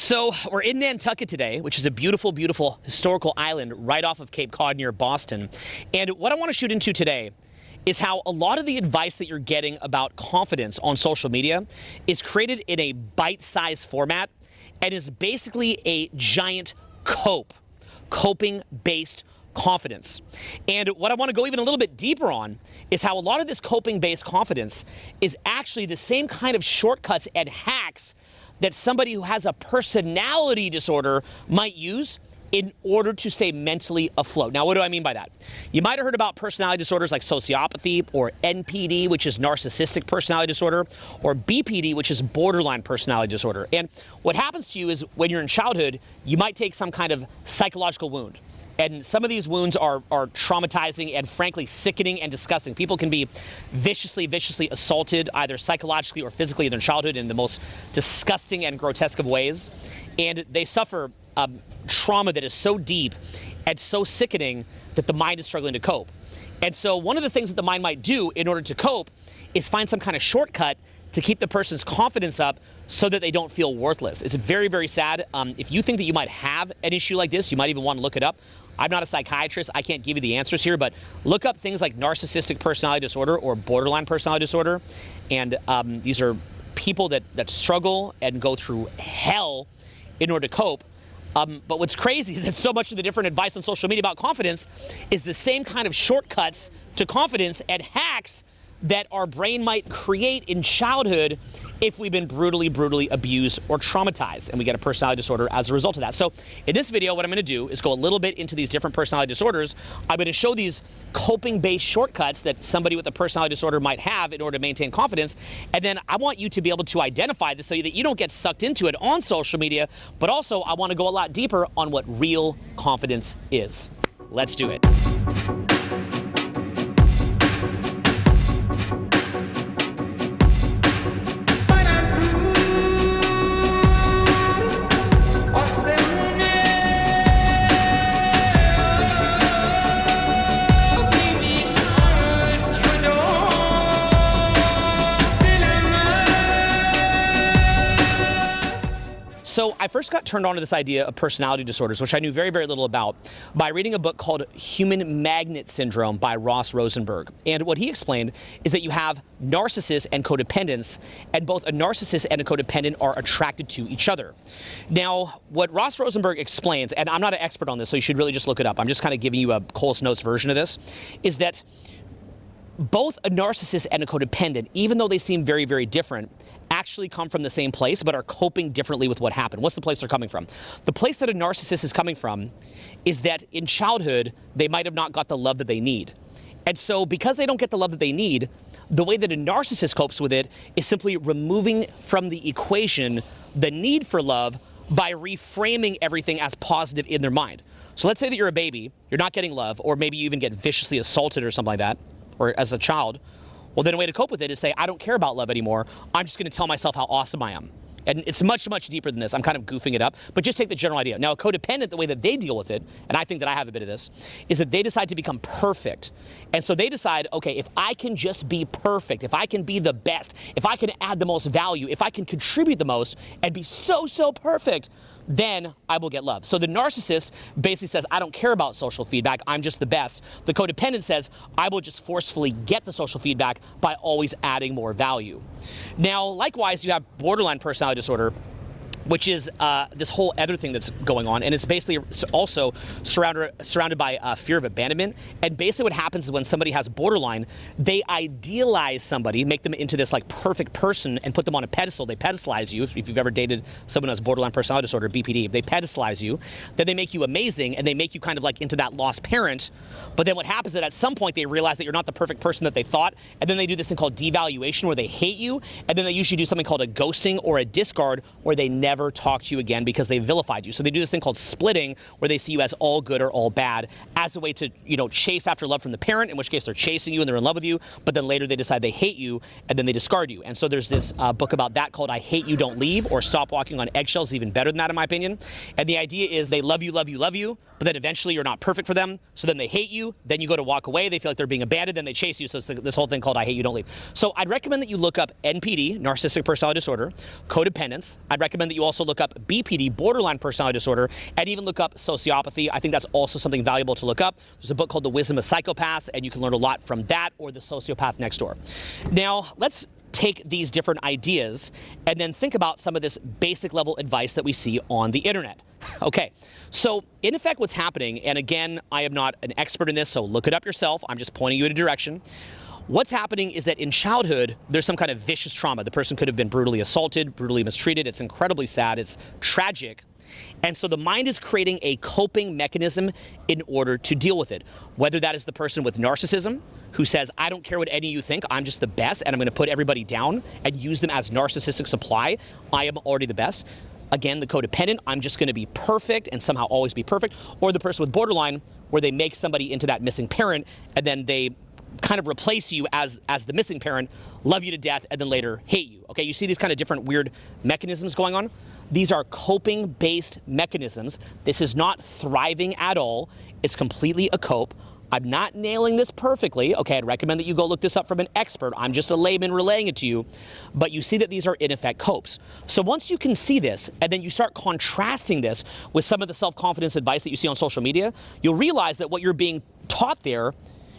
So we're in Nantucket today, which is a beautiful, beautiful historical island right off of Cape Cod near Boston. And what I want to shoot into today is how a lot of the advice that you're getting about confidence on social media is created in a bite-sized format and is basically a giant coping-based confidence. And what I want to go even a little bit deeper on is how a lot of this coping-based confidence is actually the same kind of shortcuts and hacks that somebody who has a personality disorder might use in order to stay mentally afloat. Now, what do I mean by that? You might have heard about personality disorders like sociopathy, or NPD, which is narcissistic personality disorder, or BPD, which is borderline personality disorder. And what happens to you is when you're in childhood, you might take some kind of psychological wound. And some of these wounds are traumatizing and frankly sickening and disgusting. People can be viciously assaulted either psychologically or physically in their childhood in the most disgusting and grotesque of ways. And they suffer trauma that is so deep and so sickening that the mind is struggling to cope. And so one of the things that the mind might do in order to cope is find some kind of shortcut to keep the person's confidence up so that they don't feel worthless. It's very, very sad. If you think that you might have an issue like this, you might even want to look it up. I'm not a psychiatrist. I can't give you the answers here, but look up things like narcissistic personality disorder or borderline personality disorder. And these are people that struggle and go through hell in order to cope. But what's crazy is that so much of the different advice on social media about confidence is the same kind of shortcuts to confidence and hacks that our brain might create in childhood if we've been brutally abused or traumatized, and we get a personality disorder as a result of that. So in this video, what I'm going to do is go a little bit into these different personality disorders. I'm going to show these coping-based shortcuts that somebody with a personality disorder might have in order to maintain confidence, and then I want you to be able to identify this so that you don't get sucked into it on social media, but also I want to go a lot deeper on what real confidence is. Let's do it. So I first got turned on to this idea of personality disorders, which I knew very, very little about, by reading a book called Human Magnet Syndrome by Ross Rosenberg. And what he explained is that you have narcissists and codependents, and both a narcissist and a codependent are attracted to each other. Now, what Ross Rosenberg explains, and I'm not an expert on this, so you should really just look it up. I'm just kind of giving you a Cole's Notes version of this, is that both a narcissist and a codependent, even though they seem very, very different, actually come from the same place, but are coping differently with what happened. What's the place they're coming from? The place that a narcissist is coming from is that in childhood, they might have not got the love that they need. And so because they don't get the love that they need, the way that a narcissist copes with it is simply removing from the equation the need for love by reframing everything as positive in their mind. So let's say that you're a baby, you're not getting love, or maybe you even get viciously assaulted or something like that, or as a child. Well, then a way to cope with it is say, I don't care about love anymore. I'm just going to tell myself how awesome I am. And it's much, much deeper than this. I'm kind of goofing it up, but just take the general idea. Now, a codependent, the way that they deal with it, and I think that I have a bit of this, is that they decide to become perfect. And so they decide, okay, if I can just be perfect, if I can be the best, if I can add the most value, if I can contribute the most and be so perfect, then I will get love. So the narcissist basically says, I don't care about social feedback, I'm just the best. The codependent says, I will just forcefully get the social feedback by always adding more value. Now, likewise, you have borderline personality disorder, which is this whole other thing that's going on, and it's basically also surrounded by fear of abandonment. And basically what happens is when somebody has borderline, they idealize somebody, make them into this like perfect person and put them on a pedestal. They pedestalize you. If you've ever dated someone who has borderline personality disorder, BPD, they pedestalize you. Then they make you amazing, and they make you kind of like into that lost parent. But then what happens is that at some point they realize that you're not the perfect person that they thought, and then they do this thing called devaluation where they hate you, and then they usually do something called a ghosting or a discard where they never talk to you again because they vilified you. So they do this thing called splitting where they see you as all good or all bad as a way to, chase after love from the parent, in which case they're chasing you and they're in love with you, but then later they decide they hate you and then they discard you. And so there's this book about that called I Hate You, Don't Leave, or Stop Walking on Eggshells, even better than that in my opinion. And the idea is they love you, but then eventually you're not perfect for them, so then they hate you, then you go to walk away, they feel like they're being abandoned, then they chase you, so it's this whole thing called I Hate You, Don't Leave. So I'd recommend that you look up NPD, narcissistic personality disorder, codependence. I'd recommend that you also look up BPD, borderline personality disorder, and even look up sociopathy. I think that's also something valuable to look up. There's a book called The Wisdom of Psychopaths, and you can learn a lot from that or The Sociopath Next Door. Now, let's take these different ideas and then think about some of this basic level advice that we see on the internet. Okay, so in effect what's happening, and again, I am not an expert in this, so look it up yourself. I'm just pointing you in a direction. What's happening is that in childhood, there's some kind of vicious trauma. The person could have been brutally assaulted, brutally mistreated. It's incredibly sad. It's tragic. And so the mind is creating a coping mechanism in order to deal with it. Whether that is the person with narcissism who says, I don't care what any of you think, I'm just the best, and I'm going to put everybody down and use them as narcissistic supply. I am already the best. Again, the codependent, I'm just going to be perfect and somehow always be perfect. Or the person with borderline, where they make somebody into that missing parent, and then they kind of replace you as the missing parent, love you to death, and then later hate you. Okay, you see these kind of different weird mechanisms going on? These are coping-based mechanisms. This is not thriving at all. It's completely a cope. I'm not nailing this perfectly. Okay, I'd recommend that you go look this up from an expert. I'm just a layman relaying it to you. But you see that these are, in effect, copes. So once you can see this, and then you start contrasting this with some of the self-confidence advice that you see on social media, you'll realize that what you're being taught there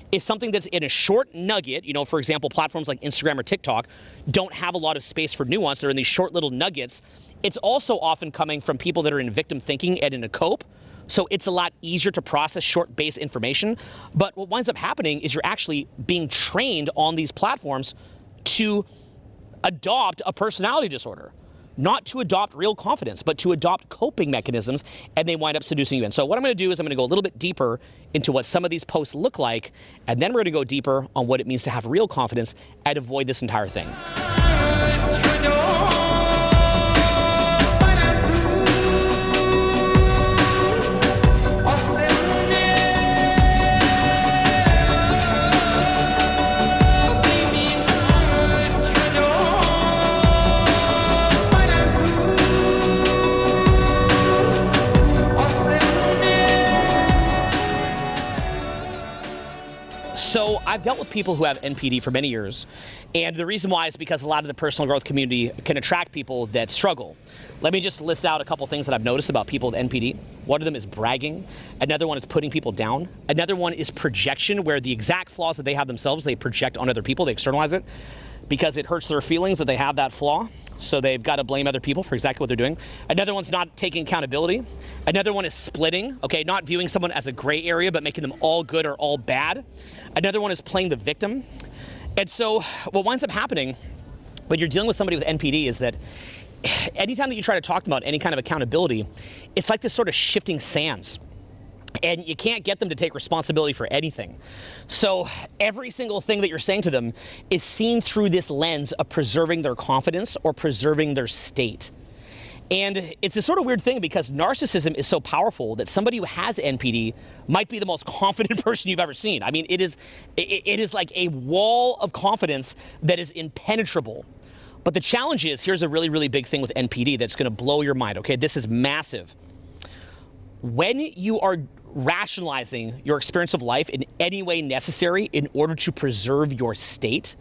is something that's in a short nugget. You know, for example, platforms like Instagram or TikTok don't have a lot of space for nuance. They're in these short little nuggets. It's also often coming from people that are in victim thinking and in a cope. So it's a lot easier to process short-based information. But what winds up happening is you're actually being trained on these platforms to adopt a personality disorder. Not to adopt real confidence, but to adopt coping mechanisms, and they wind up seducing you in. So what I'm going to do is I'm going to go a little bit deeper into what some of these posts look like, and then we're going to go deeper on what it means to have real confidence and avoid this entire thing. So I've dealt with people who have NPD for many years, and the reason why is because a lot of the personal growth community can attract people that struggle. Let me just list out a couple things that I've noticed about people with NPD. One of them is bragging. Another one is putting people down. Another one is projection, where the exact flaws that they have themselves, they project on other people, they externalize it because it hurts their feelings that they have that flaw. So they've got to blame other people for exactly what they're doing. Another one's not taking accountability. Another one is splitting, okay, not viewing someone as a gray area, but making them all good or all bad. Another one is playing the victim. And so what winds up happening when you're dealing with somebody with NPD is that anytime that you try to talk about any kind of accountability, it's like this sort of shifting sands. And you can't get them to take responsibility for anything. So every single thing that you're saying to them is seen through this lens of preserving their confidence or preserving their state. And it's a sort of weird thing because narcissism is so powerful that somebody who has NPD might be the most confident person you've ever seen. I mean, it is like a wall of confidence that is impenetrable. But the challenge is, here's a really, really big thing with NPD that's going to blow your mind, okay? This is massive. When you are rationalizing your experience of life in any way necessary in order to preserve your state,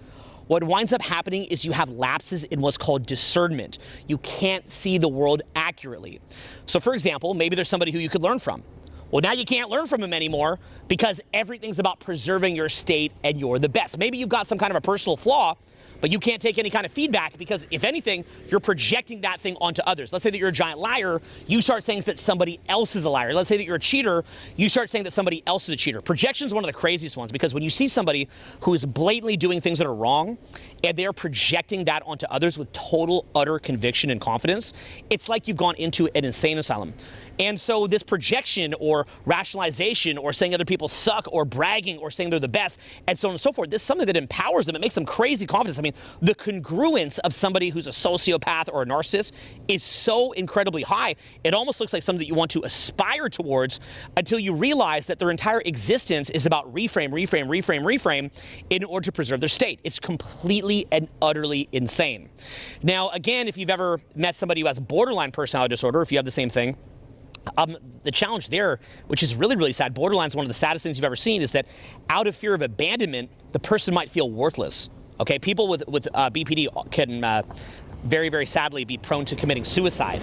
what winds up happening is you have lapses in what's called discernment. You can't see the world accurately. So for example, maybe there's somebody who you could learn from. Well, now you can't learn from him anymore because everything's about preserving your state and you're the best. Maybe you've got some kind of a personal flaw, but you can't take any kind of feedback because, if anything, you're projecting that thing onto others. Let's say that you're a giant liar, you start saying that somebody else is a liar. Let's say that you're a cheater, you start saying that somebody else is a cheater. Projection is one of the craziest ones because when you see somebody who is blatantly doing things that are wrong and they're projecting that onto others with total, utter conviction and confidence, it's like you've gone into an insane asylum. And so this projection or rationalization or saying other people suck or bragging or saying they're the best and so on and so forth, this is something that empowers them. It makes them crazy confidence. I mean, the congruence of somebody who's a sociopath or a narcissist is so incredibly high. It almost looks like something that you want to aspire towards until you realize that their entire existence is about reframe in order to preserve their state. It's completely and utterly insane. Now, again, if you've ever met somebody who has borderline personality disorder, if you have the same thing, the challenge there, which is really, really sad, borderline is one of the saddest things you've ever seen, is that out of fear of abandonment, the person might feel worthless. Okay, people with BPD can very, very sadly be prone to committing suicide.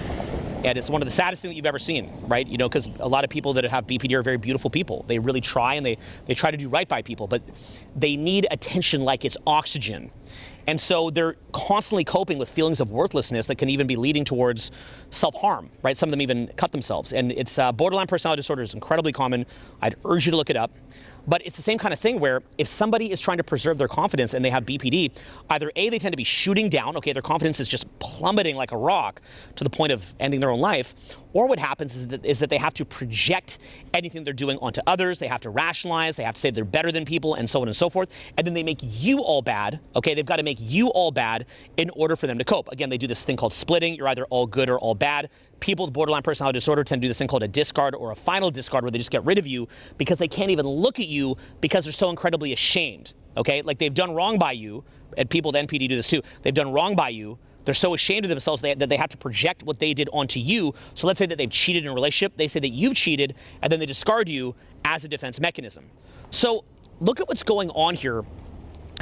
And it's one of the saddest things that you've ever seen, right? You know, because a lot of people that have BPD are very beautiful people. They really try, and they try to do right by people, but they need attention like it's oxygen. And so they're constantly coping with feelings of worthlessness that can even be leading towards self-harm, right? Some of them even cut themselves. And it's borderline personality disorder is incredibly common. I'd urge you to look it up. But it's the same kind of thing where if somebody is trying to preserve their confidence and they have BPD, either A, they tend to be shooting down, okay, their confidence is just plummeting like a rock to the point of ending their own life, or what happens is that they have to project anything they're doing onto others, they have to rationalize, they have to say they're better than people, and so on and so forth, and then they make you all bad, okay, they've got to make you all bad in order for them to cope. Again, they do this thing called splitting, you're either all good or all bad. People with borderline personality disorder tend to do this thing called a discard or a final discard where they just get rid of you because they can't even look at you because they're so incredibly ashamed, okay? Like they've done wrong by you, and people with NPD do this too. They've done wrong by you. They're so ashamed of themselves that they have to project what they did onto you. So let's say that they've cheated in a relationship. They say that you've cheated, and then they discard you as a defense mechanism. So look at what's going on here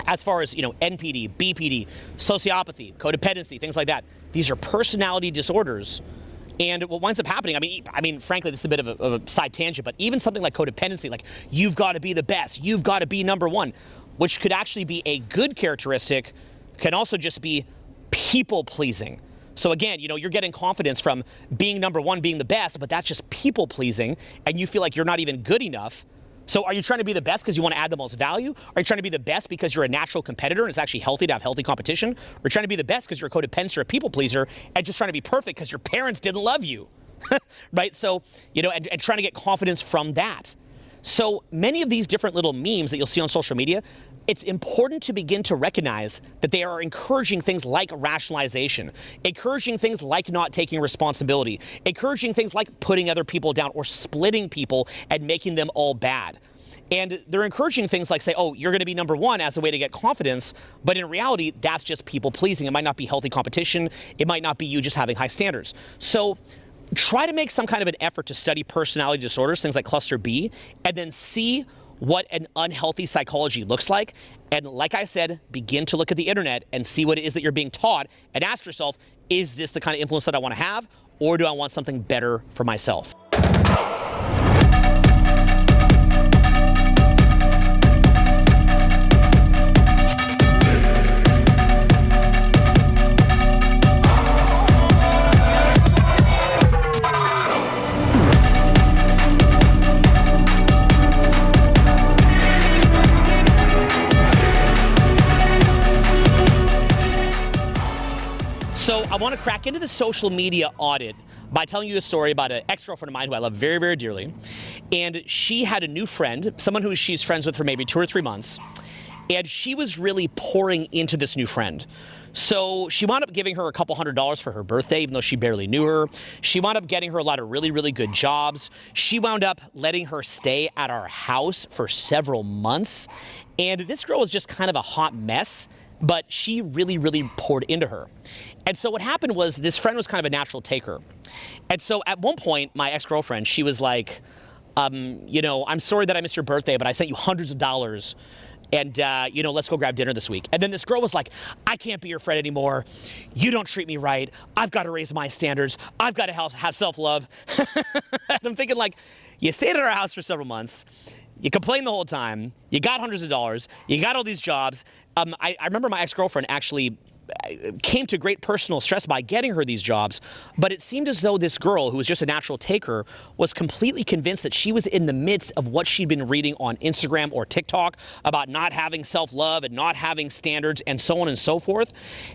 as far as, you know, NPD, BPD, sociopathy, codependency, things like that. These are personality disorders. And what winds up happening, I mean, frankly, this is a bit of a side tangent, but even something like codependency, like you've got to be the best, you've got to be number one, which could actually be a good characteristic, can also just be people pleasing. So again, you know, you're getting confidence from being number one, being the best, but that's just people pleasing, and you feel like you're not even good enough. So are you trying to be the best because you want to add the most value? Are you trying to be the best because you're a natural competitor and it's actually healthy to have healthy competition? Or are you trying to be the best because you're a codependent or a people pleaser and just trying to be perfect because your parents didn't love you, right? So, you know, and trying to get confidence from that. So many of these different little memes that you'll see on social media, it's important to begin to recognize that they are encouraging things like rationalization, encouraging things like not taking responsibility, encouraging things like putting other people down or splitting people and making them all bad. And they're encouraging things like say, oh, you're going to be number one as a way to get confidence. But in reality, that's just people pleasing. It might not be healthy competition. It might not be you just having high standards. So try to make some kind of an effort to study personality disorders, things like cluster B, and then see what an unhealthy psychology looks like. And like I said, begin to look at the internet and see what it is that you're being taught and ask yourself, is this the kind of influence that I want to have, or do I want something better for myself? So I want to crack into the social media audit by telling you a story about an ex-girlfriend of mine who I love very, very dearly. And she had a new friend, someone who she's friends with for maybe 2 or 3 months. And she was really pouring into this new friend. So she wound up giving her a couple $100s for her birthday, even though she barely knew her. She wound up getting her a lot of really, really good jobs. She wound up letting her stay at our house for several months. And this girl was just kind of a hot mess, but she really, really poured into her. And so what happened was this friend was kind of a natural taker. And so at one point, my ex-girlfriend, she was like, you know, I'm sorry that I missed your birthday, but I sent you hundreds of dollars. And, you know, let's go grab dinner this week. And then this girl was like, I can't be your friend anymore. You don't treat me right. I've got to raise my standards. I've got to have self-love. And I'm thinking, like, you stayed at our house for several months. You complained the whole time. You got hundreds of dollars. You got all these jobs. I remember my ex-girlfriend actually came to great personal stress by getting her these jobs, but it seemed as though this girl, who was just a natural taker, was completely convinced that she was in the midst of what she'd been reading on Instagram or TikTok about not having self-love and not having standards and so on and so forth.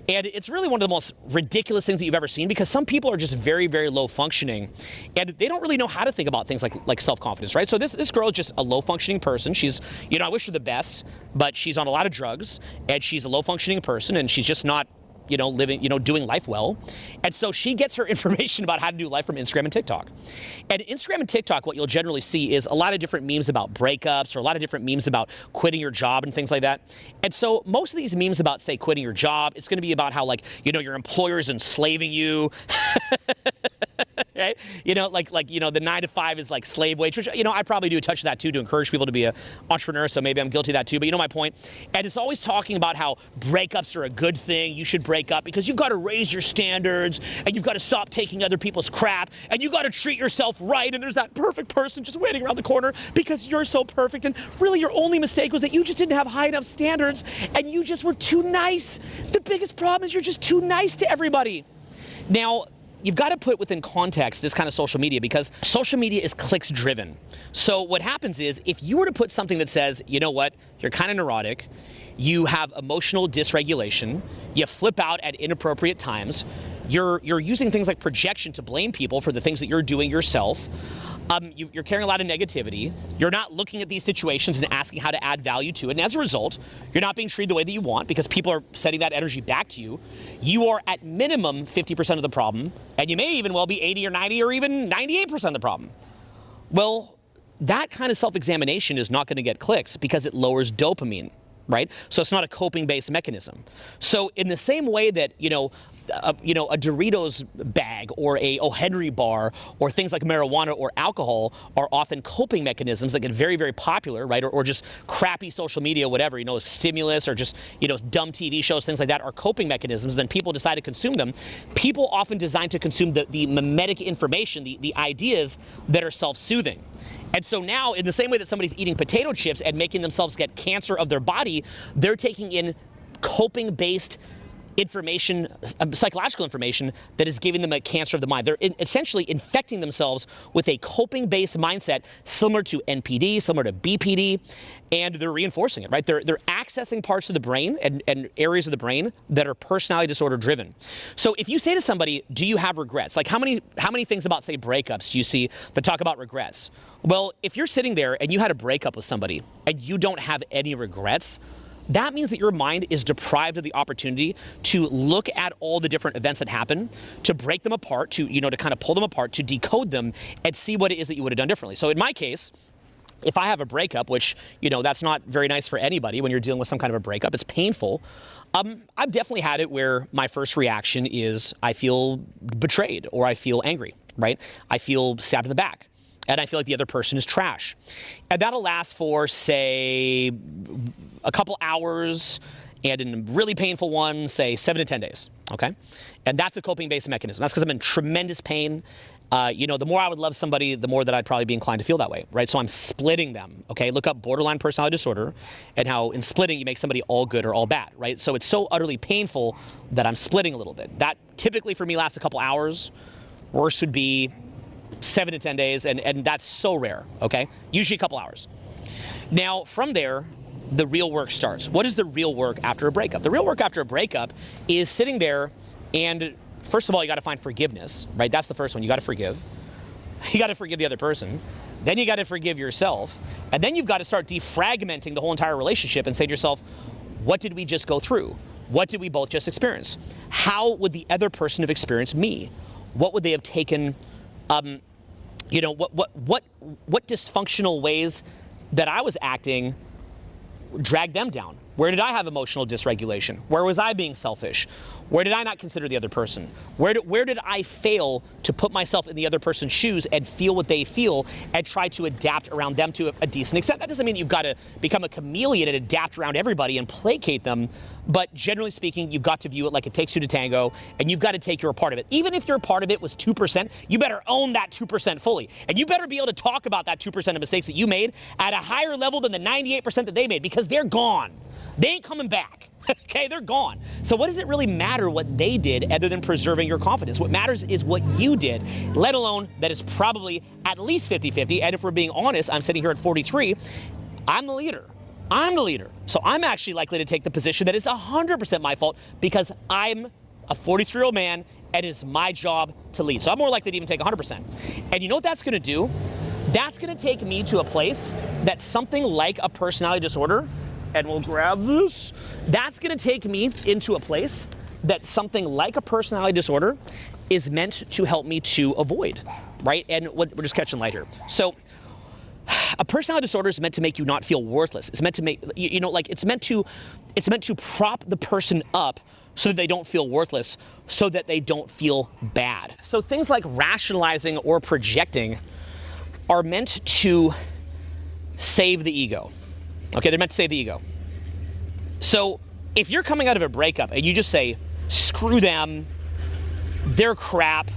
And it's really one of the most ridiculous things that you've ever seen, because some people are just very, very low functioning and they don't really know how to think about things like self-confidence, right? So this girl is just a low functioning person. She's, you know, I wish her the best, but she's on a lot of drugs and she's a low functioning person and she's just not, you know, living, you know, doing life well. And so she gets her information about how to do life from Instagram and TikTok. And Instagram and TikTok, what you'll generally see is a lot of different memes about breakups or a lot of different memes about quitting your job and things like that. And so most of these memes about, say, quitting your job, it's going to be about how, like, you know, your employer's enslaving you. right? The 9 to 5 is like slave wage, which, I probably do a touch of that too to encourage people to be an entrepreneur, so maybe I'm guilty of that too, but you know my point. And it's always talking about how breakups are a good thing, you should break up because you've got to raise your standards, and you've got to stop taking other people's crap, and you've got to treat yourself right, and there's that perfect person just waiting around the corner because you're so perfect, and really your only mistake was that you just didn't have high enough standards, and you just were too nice. The biggest problem is you're just too nice to everybody. Now, you've got to put within context this kind of social media because social media is clicks driven. So what happens is if you were to put something that says, you know what, you're kind of neurotic, you have emotional dysregulation, you flip out at inappropriate times, you're using things like projection to blame people for the things that you're doing yourself, you're carrying a lot of negativity, you're not looking at these situations and asking how to add value to it, and as a result, you're not being treated the way that you want because people are sending that energy back to you. You are at minimum 50% of the problem, and you may even well be 80 or 90 or even 98% of the problem. Well, that kind of self-examination is not going to get clicks because it lowers dopamine, right? So it's not a coping-based mechanism. So in the same way that, a Doritos bag or a O. Henry bar or things like marijuana or alcohol are often coping mechanisms that get very, very popular, right? Or just crappy social media, whatever, stimulus or just, dumb TV shows, things like that are coping mechanisms. Then people decide to consume them. People often design to consume the mimetic information, the ideas that are self-soothing. And so now, in the same way that somebody's eating potato chips and making themselves get cancer of their body, they're taking in coping-based information, psychological information that is giving them a cancer of the mind. They're essentially infecting themselves with a coping-based mindset similar to NPD, similar to BPD, and they're reinforcing it, right? They're accessing parts of the brain and areas of the brain that are personality disorder driven. So if you say to somebody, do you have regrets? Like how many things about, say, breakups do you see that talk about regrets? Well, if you're sitting there and you had a breakup with somebody and you don't have any regrets, that means that your mind is deprived of the opportunity to look at all the different events that happen, to break them apart, to kind of pull them apart, to decode them and see what it is that you would have done differently. So in my case, if I have a breakup, which, that's not very nice for anybody when you're dealing with some kind of a breakup, it's painful. I've definitely had it where my first reaction is I feel betrayed or I feel angry, right? I feel stabbed in the back. And I feel like the other person is trash. And that'll last for, say, a couple hours, and in a really painful one, say 7 to 10 days, okay? And that's a coping-based mechanism. That's because I'm in tremendous pain. The more I would love somebody, the more that I'd probably be inclined to feel that way, right? So I'm splitting them, okay? Look up borderline personality disorder and how in splitting you make somebody all good or all bad, right? So it's so utterly painful that I'm splitting a little bit. That typically for me lasts a couple hours. Worse would be 7 to 10 days, and that's so rare, okay? Usually a couple hours. Now, from there, the real work starts. What is the real work after a breakup? The real work after a breakup is sitting there and, first of all, you got to find forgiveness, right? That's the first one. You got to forgive. You got to forgive the other person. Then you got to forgive yourself. And then you've got to start defragmenting the whole entire relationship and say to yourself, what did we just go through? What did we both just experience? How would the other person have experienced me? What would they have taken? What dysfunctional ways that I was acting dragged them down? Where did I have emotional dysregulation? Where was I being selfish? Where did I not consider the other person? Where did I fail to put myself in the other person's shoes and feel what they feel and try to adapt around them to a decent extent? That doesn't mean that you've got to become a chameleon and adapt around everybody and placate them, but generally speaking, you've got to view it like it takes two to tango, and you've got to take your part of it. Even if your part of it was 2%, you better own that 2% fully. And you better be able to talk about that 2% of mistakes that you made at a higher level than the 98% that they made, because they're gone. They ain't coming back, okay? They're gone. So what does it really matter what they did other than preserving your confidence? What matters is what you did, let alone that is probably at least 50-50. And if we're being honest, I'm sitting here at 43, I'm the leader. I'm the leader. So I'm actually likely to take the position that is 100% my fault because I'm a 43-year-old man and it is my job to lead. So I'm more likely to even take 100%. And you know what that's gonna do? That's gonna take me to a place that something like a personality disorder, and we'll grab this. That's gonna take me into a place that something like a personality disorder is meant to help me to avoid, right? And we're just catching light here. So a personality disorder is meant to make you not feel worthless. It's meant to make, it's meant to prop the person up so that they don't feel worthless, so that they don't feel bad. So things like rationalizing or projecting are meant to save the ego. Okay, they're meant to save the ego. So if you're coming out of a breakup and you just say, screw them, they're crap,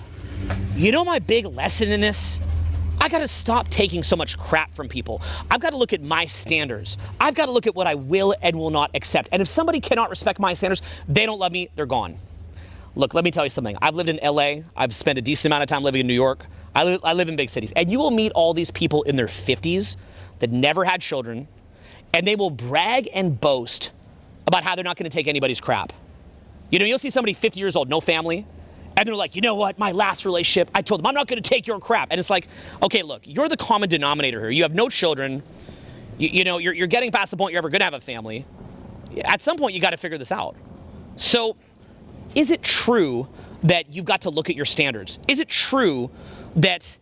you know my big lesson in this? I gotta stop taking so much crap from people. I've gotta look at my standards. I've gotta look at what I will and will not accept. And if somebody cannot respect my standards, they don't love me, they're gone. Look, let me tell you something. I've lived in LA. I've spent a decent amount of time living in New York. I live in big cities. And you will meet all these people in their 50s that never had children, and they will brag and boast about how they're not gonna take anybody's crap. You know, you'll see somebody 50 years old, no family, and they're like, you know what, my last relationship, I told them I'm not gonna take your crap. And it's like, okay, look, you're the common denominator here. You have no children. You know, you're getting past the point you're ever gonna have a family. At some point, you gotta figure this out. So, is it true that you've got to look at your standards? Is it true that,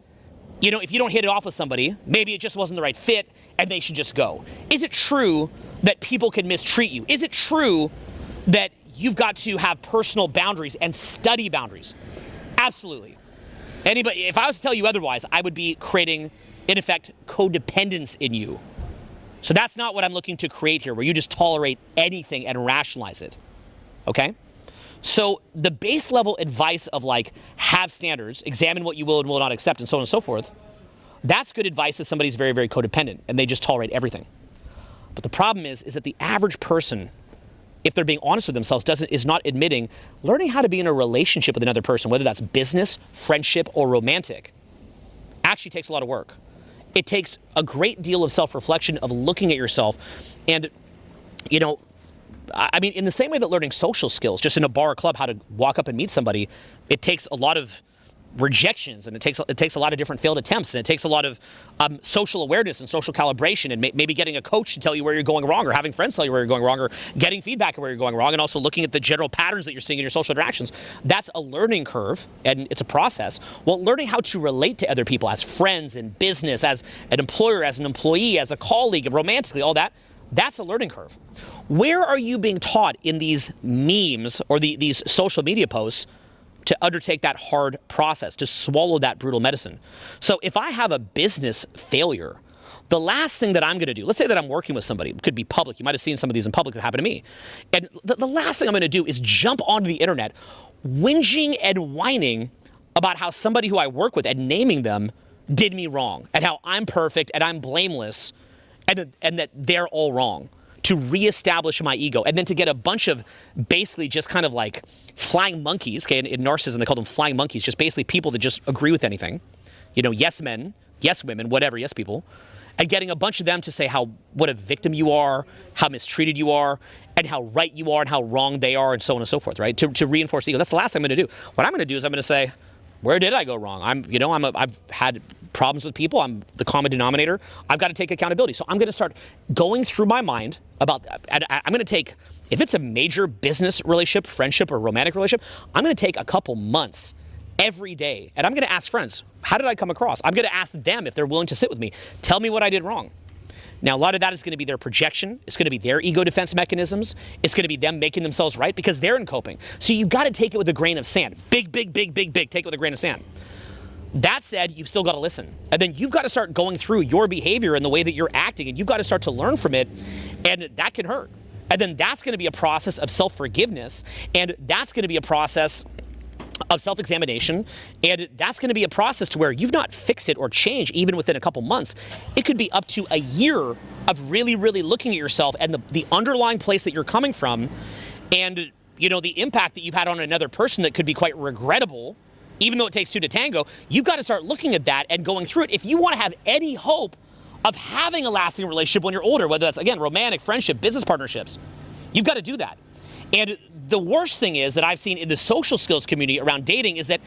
you know, if you don't hit it off with somebody, maybe it just wasn't the right fit and they should just go? Is it true that people can mistreat you? Is it true that you've got to have personal boundaries and study boundaries? Absolutely. Anybody, if I was to tell you otherwise, I would be creating, in effect, codependence in you. So that's not what I'm looking to create here, where you just tolerate anything and rationalize it. Okay? So the base level advice of like, have standards, examine what you will and will not accept, and so on and so forth, that's good advice if somebody's very, very codependent and they just tolerate everything. But the problem is that the average person, if they're being honest with themselves, is not admitting learning how to be in a relationship with another person, whether that's business, friendship, or romantic, actually takes a lot of work. It takes a great deal of self-reflection, of looking at yourself. And, you know, I mean, in the same way that learning social skills, just in a bar or club, how to walk up and meet somebody, it takes a lot of rejections, and it takes a lot of different failed attempts, and it takes a lot of social awareness and social calibration, and maybe getting a coach to tell you where you're going wrong, or having friends tell you where you're going wrong, or getting feedback on where you're going wrong, and also looking at the general patterns that you're seeing in your social interactions. That's a learning curve, and it's a process. Well, learning how to relate to other people as friends, in business, as an employer, as an employee, as a colleague, romantically, all that, that's a learning curve. Where are you being taught in these memes or these social media posts to undertake that hard process, to swallow that brutal medicine? So if I have a business failure, the last thing that I'm gonna do, let's say that I'm working with somebody, it could be public, you might have seen some of these in public that happened to me, and the last thing I'm gonna do is jump onto the internet whinging and whining about how somebody who I work with and naming them did me wrong, and how I'm perfect and I'm blameless, and that they're all wrong, to reestablish my ego, and then to get a bunch of basically just kind of like flying monkeys, okay, in narcissism they call them flying monkeys, just basically people that just agree with anything, you know, yes men, yes women, whatever, yes people, and getting a bunch of them to say what a victim you are, how mistreated you are, and how right you are, and how wrong they are, and so on and so forth, right? To reinforce ego. That's the last thing I'm going to do. What I'm going to do is I'm going to say, where did I go wrong? I've had problems with people. I'm the common denominator. I've got to take accountability. So I'm going to start going through my mind about, and I'm going to take, if it's a major business relationship, friendship, or romantic relationship, I'm going to take a couple months every day, and I'm going to ask friends, how did I come across? I'm going to ask them if they're willing to sit with me. Tell me what I did wrong. Now, a lot of that is going to be their projection. It's going to be their ego defense mechanisms. It's going to be them making themselves right because they're in coping. So you've got to take it with a grain of sand. Big, big, big, big, big. Take it with a grain of sand. That said, you've still got to listen. And then you've got to start going through your behavior and the way that you're acting, and you've got to start to learn from it, and that can hurt. And then that's going to be a process of self-forgiveness, and that's going to be a process of self-examination, and that's going to be a process to where you've not fixed it or changed even within a couple months. It could be up to a year of really, really looking at yourself and the underlying place that you're coming from, and you know, the impact that you've had on another person that could be quite regrettable, even though it takes two to tango. You've got to start looking at that and going through it if you want to have any hope of having a lasting relationship when you're older, whether that's, again, romantic, friendship, business partnerships. You've got to do that. And the worst thing is that I've seen in the social skills community around dating is that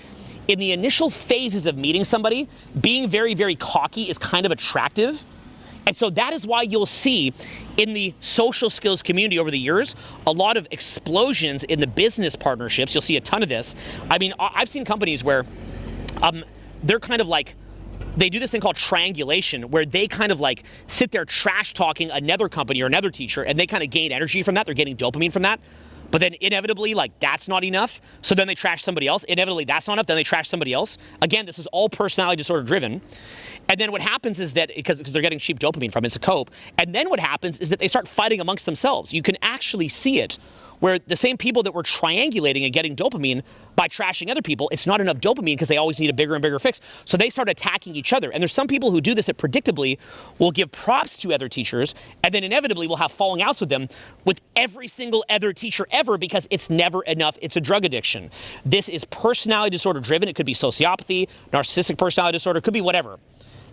in the initial phases of meeting somebody, being very, very cocky is kind of attractive. And so that is why you'll see in the social skills community over the years, a lot of explosions in the business partnerships. You'll see a ton of this. I mean, I've seen companies where they're kind of like, they do this thing called triangulation, where they kind of like sit there trash talking another company or another teacher, and they kind of gain energy from that. They're getting dopamine from that. But then inevitably, like, that's not enough. So then they trash somebody else. Inevitably, that's not enough. Then they trash somebody else. Again, this is all personality disorder driven. And then what happens is that, because they're getting cheap dopamine from it, it's a cope. And then what happens is that they start fighting amongst themselves. You can actually see it, where the same people that were triangulating and getting dopamine by trashing other people, it's not enough dopamine because they always need a bigger and bigger fix. So they start attacking each other. And there's some people who do this that predictably will give props to other teachers and then inevitably will have falling outs with them with every single other teacher ever because it's never enough. It's a drug addiction. This is personality disorder driven. It could be sociopathy, narcissistic personality disorder, it could be whatever.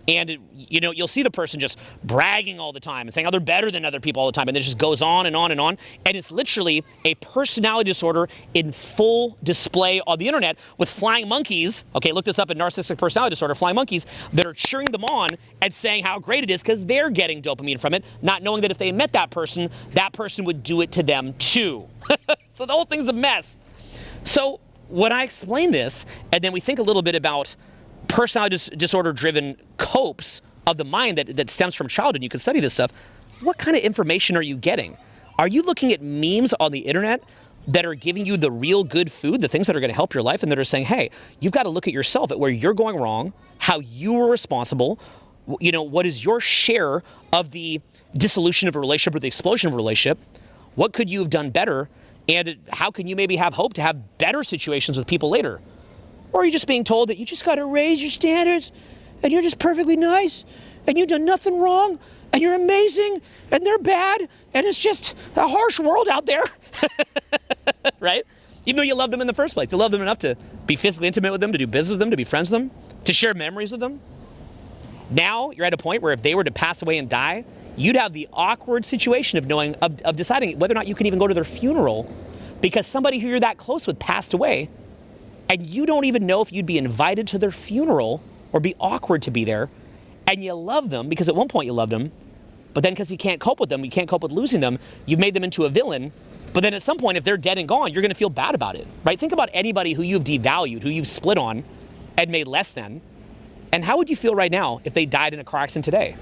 And, you know, you'll see the person just bragging all the time and saying, oh, they're better than other people all the time. And it just goes on and on and on. And it's literally a personality disorder in full display on the internet with flying monkeys. Okay, look this up in narcissistic personality disorder, flying monkeys that are cheering them on and saying how great it is because they're getting dopamine from it, not knowing that if they met that person would do it to them too. So the whole thing's a mess. So when I explain this, and then we think a little bit about personality disorder-driven copes of the mind that stems from childhood, you can study this stuff, what kind of information are you getting? Are you looking at memes on the internet that are giving you the real good food, the things that are going to help your life, and that are saying, hey, you've got to look at yourself, at where you're going wrong, how you were responsible, you know, what is your share of the dissolution of a relationship or the explosion of a relationship? What could you have done better? And how can you maybe have hope to have better situations with people later? Or are you just being told that you just got to raise your standards and you're just perfectly nice and you've done nothing wrong and you're amazing and they're bad and it's just a harsh world out there, right? Even though you love them in the first place, you love them enough to be physically intimate with them, to do business with them, to be friends with them, to share memories with them. Now you're at a point where if they were to pass away and die, you'd have the awkward situation of deciding whether or not you can even go to their funeral because somebody who you're that close with passed away. And you don't even know if you'd be invited to their funeral or be awkward to be there. And you love them because at one point you loved them. But then because you can't cope with them, you can't cope with losing them, you've made them into a villain. But then at some point, if they're dead and gone, you're going to feel bad about it, right? Think about anybody who you've devalued, who you've split on and made less than. And how would you feel right now if they died in a car accident today?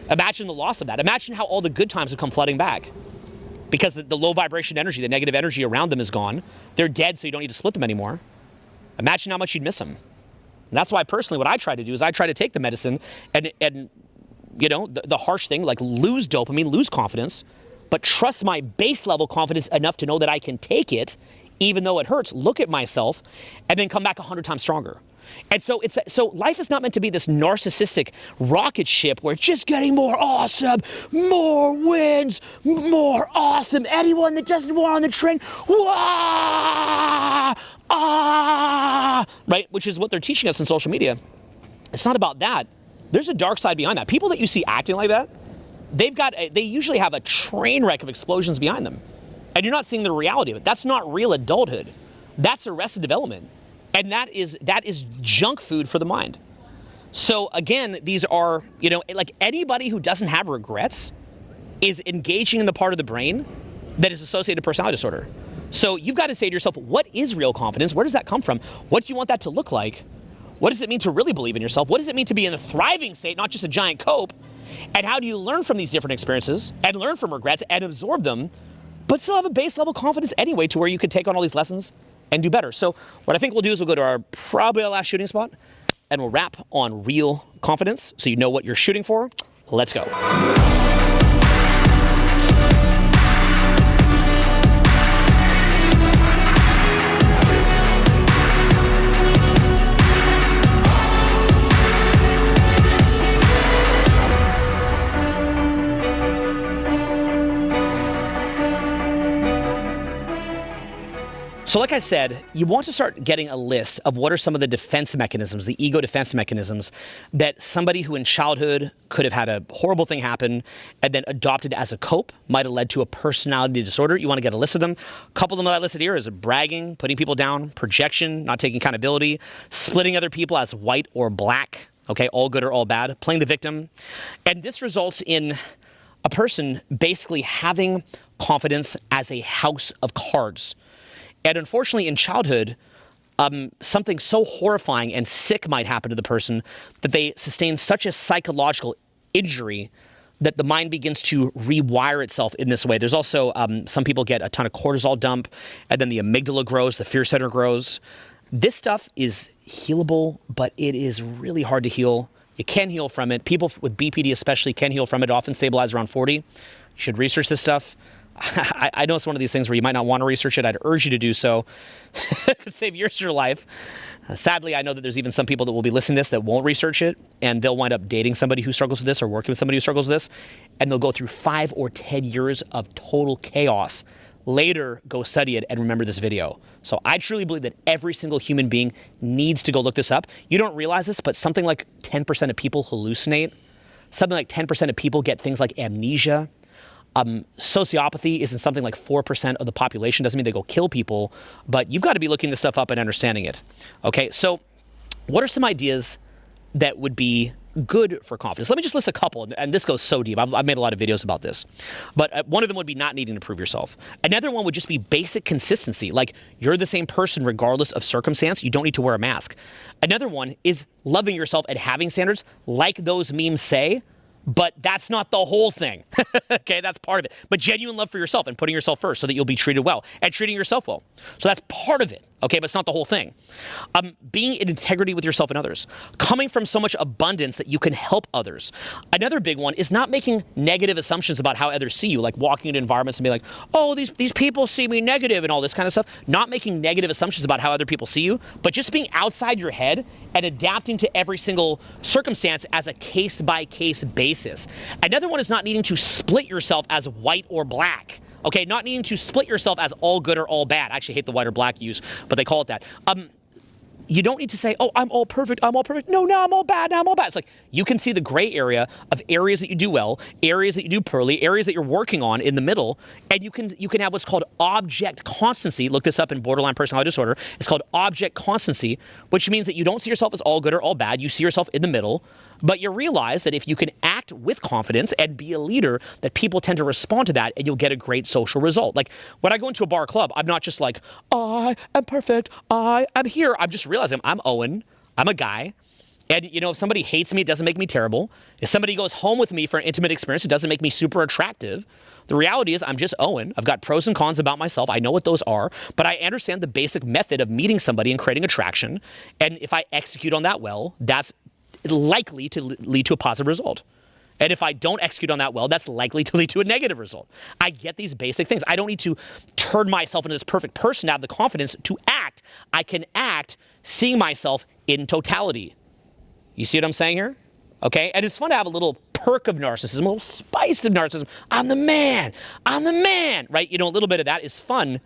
Imagine the loss of that. Imagine how all the good times would come flooding back. Because the low vibration energy, the negative energy around them is gone. They're dead, so you don't need to split them anymore. Imagine how much you'd miss them. And that's why personally what I try to do is I try to take the medicine and you know, the harsh thing, like lose dopamine, lose confidence, but trust my base level confidence enough to know that I can take it, even though it hurts, look at myself, and then come back 100 times stronger. And so life is not meant to be this narcissistic rocket ship where it's just getting more awesome, more wins, more awesome. Anyone that doesn't want on the train, wah, ah, right? Which is what they're teaching us in social media. It's not about that. There's a dark side behind that. People that you see acting like that, they usually have a train wreck of explosions behind them. And you're not seeing the reality of it. That's not real adulthood. That's arrested development. And that is junk food for the mind. So again, these are, you know, like anybody who doesn't have regrets is engaging in the part of the brain that is associated with personality disorder. So you've got to say to yourself, what is real confidence? Where does that come from? What do you want that to look like? What does it mean to really believe in yourself? What does it mean to be in a thriving state, not just a giant cope? And how do you learn from these different experiences and learn from regrets and absorb them, but still have a base level confidence anyway to where you could take on all these lessons and do better? So what I think we'll do is we'll go to our probably our last shooting spot and we'll wrap on real confidence so you know what you're shooting for. Let's go. So like I said, you want to start getting a list of what are some of the defense mechanisms, the ego defense mechanisms that somebody who in childhood could have had a horrible thing happen and then adopted as a cope might have led to a personality disorder. You want to get a list of them. A couple of them that I listed here is bragging, putting people down, projection, not taking accountability, splitting other people as white or black, okay, all good or all bad, playing the victim. And this results in a person basically having confidence as a house of cards. And unfortunately, in childhood, something so horrifying and sick might happen to the person that they sustain such a psychological injury that the mind begins to rewire itself in this way. There's also, some people get a ton of cortisol dump, and then the amygdala grows, the fear center grows. This stuff is healable, but it is really hard to heal. You can heal from it. People with BPD especially can heal from it, often stabilize around 40. You should research this stuff. I know it's one of these things where you might not want to research it. I'd urge you to do so. It could save years of your life. Sadly, I know that there's even some people that will be listening to this that won't research it, and they'll wind up dating somebody who struggles with this or working with somebody who struggles with this, and they'll go through 5 or 10 years of total chaos. Later, go study it and remember this video. So I truly believe that every single human being needs to go look this up. You don't realize this, but something like 10% of people hallucinate. Something like 10% of people get things like amnesia. Sociopathy is in something like 4% of the population. Doesn't mean they go kill people, but you've got to be looking this stuff up and understanding it. Okay, so what are some ideas that would be good for confidence? Let me just list a couple, and this goes so deep. I've made a lot of videos about this, but one of them would be not needing to prove yourself. Another one would just be basic consistency, like you're the same person regardless of circumstance. You don't need to wear a mask. Another one is loving yourself and having standards, like those memes say, but that's not the whole thing. Okay, that's part of it. But genuine love for yourself and putting yourself first so that you'll be treated well and treating yourself well. So that's part of it, okay, but it's not the whole thing. Being in integrity with yourself and others. Coming from so much abundance that you can help others. Another big one is not making negative assumptions about how others see you, like walking into environments and be like, oh, these people see me negative and all this kind of stuff. Not making negative assumptions about how other people see you, but just being outside your head and adapting to every single circumstance as a case-by-case basis. Another one is not needing to split yourself as white or black. Okay, not needing to split yourself as all good or all bad. I actually hate the white or black use, but they call it that. You don't need to say, oh, I'm all perfect, I'm all perfect. No, I'm all bad, I'm all bad. It's like you can see the gray area of areas that you do well, areas that you do poorly, areas that you're working on in the middle, and you can have what's called object constancy. Look this up in borderline personality disorder. It's called object constancy, which means that you don't see yourself as all good or all bad. You see yourself in the middle, but you realize that if you can act with confidence and be a leader, that people tend to respond to that and you'll get a great social result. Like when I go into a bar or club, I'm not just like, I am perfect, I am here. I'm just realizing I'm Owen, I'm a guy. And, you know, if somebody hates me, it doesn't make me terrible. If somebody goes home with me for an intimate experience, it doesn't make me super attractive. The reality is I'm just Owen. I've got pros and cons about myself. I know what those are, but I understand the basic method of meeting somebody and creating attraction. And if I execute on that well, that's likely to lead to a positive result. And if I don't execute on that well, that's likely to lead to a negative result. I get these basic things. I don't need to turn myself into this perfect person to have the confidence to act. I can act seeing myself in totality. You see what I'm saying here? Okay? And it's fun to have a little perk of narcissism, a little spice of narcissism. I'm the man, right? You know, a little bit of that is fun.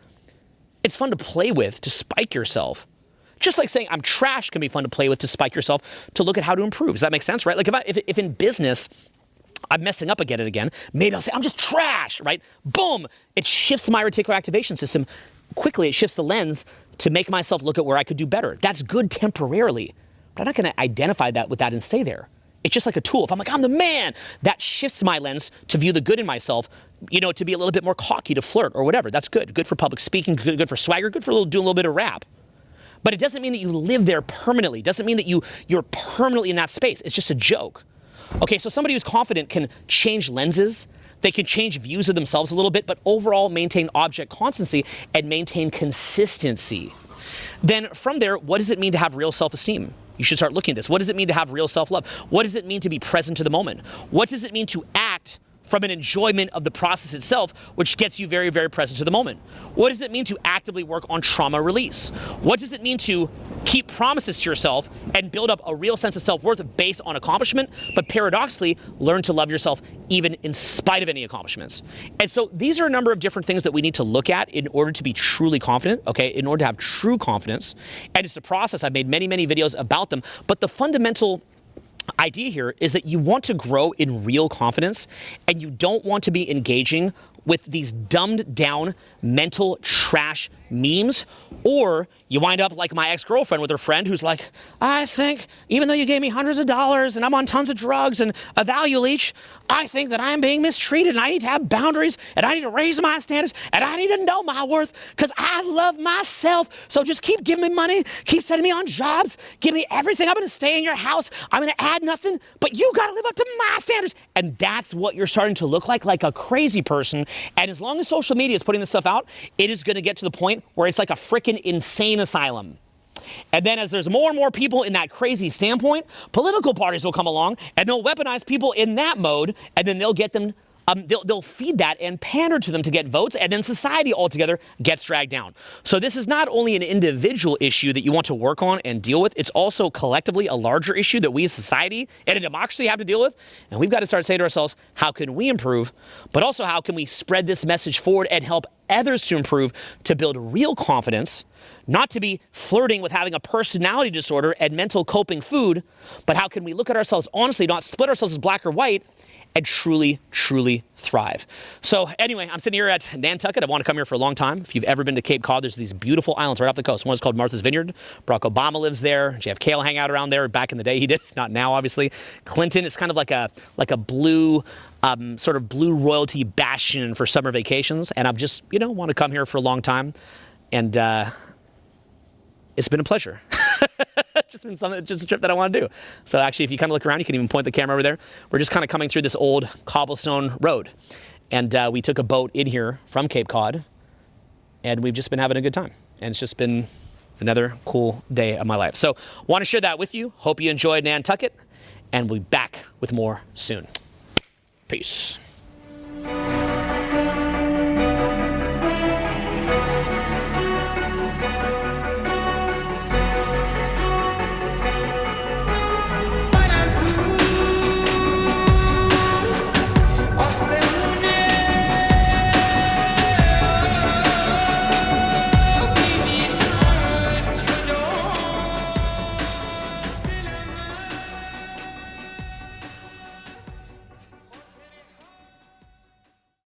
It's fun to play with, to spike yourself. Just like saying I'm trash can be fun to play with, to spike yourself, to look at how to improve. Does that make sense, right? Like if in business, I'm messing up again and again, maybe I'll say I'm just trash, right? Boom! It shifts my reticular activation system. Quickly, it shifts the lens to make myself look at where I could do better. That's good temporarily, but I'm not going to identify that with that and stay there. It's just like a tool. If I'm like, I'm the man, that shifts my lens to view the good in myself, you know, to be a little bit more cocky, to flirt or whatever. That's good. Good for public speaking, good for swagger, good for doing a little bit of rap. But it doesn't mean that you live there permanently. It doesn't mean that you're permanently in that space. It's just a joke. Okay, so somebody who's confident can change lenses. They can change views of themselves a little bit, but overall maintain object constancy and maintain consistency. Then from there, what does it mean to have real self-esteem? You should start looking at this. What does it mean to have real self-love? What does it mean to be present to the moment? What does it mean to act from an enjoyment of the process itself, which gets you very, very present to the moment? What does it mean to actively work on trauma release? What does it mean to keep promises to yourself and build up a real sense of self-worth based on accomplishment, but paradoxically, learn to love yourself even in spite of any accomplishments? And so these are a number of different things that we need to look at in order to be truly confident, okay, in order to have true confidence. And it's a process. I've made many, many videos about them, but the fundamental idea here is that you want to grow in real confidence and you don't want to be engaging with these dumbed down mental trash memes, or you wind up like my ex-girlfriend with her friend who's like, I think even though you gave me hundreds of dollars and I'm on tons of drugs and a value leech, I think that I'm being mistreated and I need to have boundaries and I need to raise my standards and I need to know my worth because I love myself. So just keep giving me money, keep sending me on jobs, give me everything. I'm going to stay in your house. I'm going to add nothing, but you got to live up to my standards. And that's what you're starting to look like a crazy person. And as long as social media is putting this stuff out, it is going to get to the point where it's like a freaking insane asylum. And then as there's more and more people in that crazy standpoint, political parties will come along and they'll weaponize people in that mode, and then they'll get them, they'll feed that and pander to them to get votes, and then society altogether gets dragged down. So this is not only an individual issue that you want to work on and deal with, it's also collectively a larger issue that we as society and a democracy have to deal with. And we've got to start saying to ourselves, how can we improve? But also, how can we spread this message forward and help others to improve, to build real confidence, not to be flirting with having a personality disorder and mental coping food, but how can we look at ourselves honestly, not split ourselves as black or white, and truly, truly thrive. So anyway, I'm sitting here at Nantucket. I've wanted to come here for a long time. If you've ever been to Cape Cod, there's these beautiful islands right off the coast. One is called Martha's Vineyard. Barack Obama lives there. JFK will hang out around there. Back in the day, he did. Not now, obviously. Clinton is kind of like a blue, sort of blue royalty bastion for summer vacations. And I've just, want to come here for a long time. And it's been a pleasure. Just a trip that I want to do. So actually, if you kind of look around, you can even point the camera over there. We're just kind of coming through this old cobblestone road. And we took a boat in here from Cape Cod, and we've just been having a good time. And it's just been another cool day of my life. So want to share that with you. Hope you enjoyed Nantucket, and we'll be back with more soon. Peace.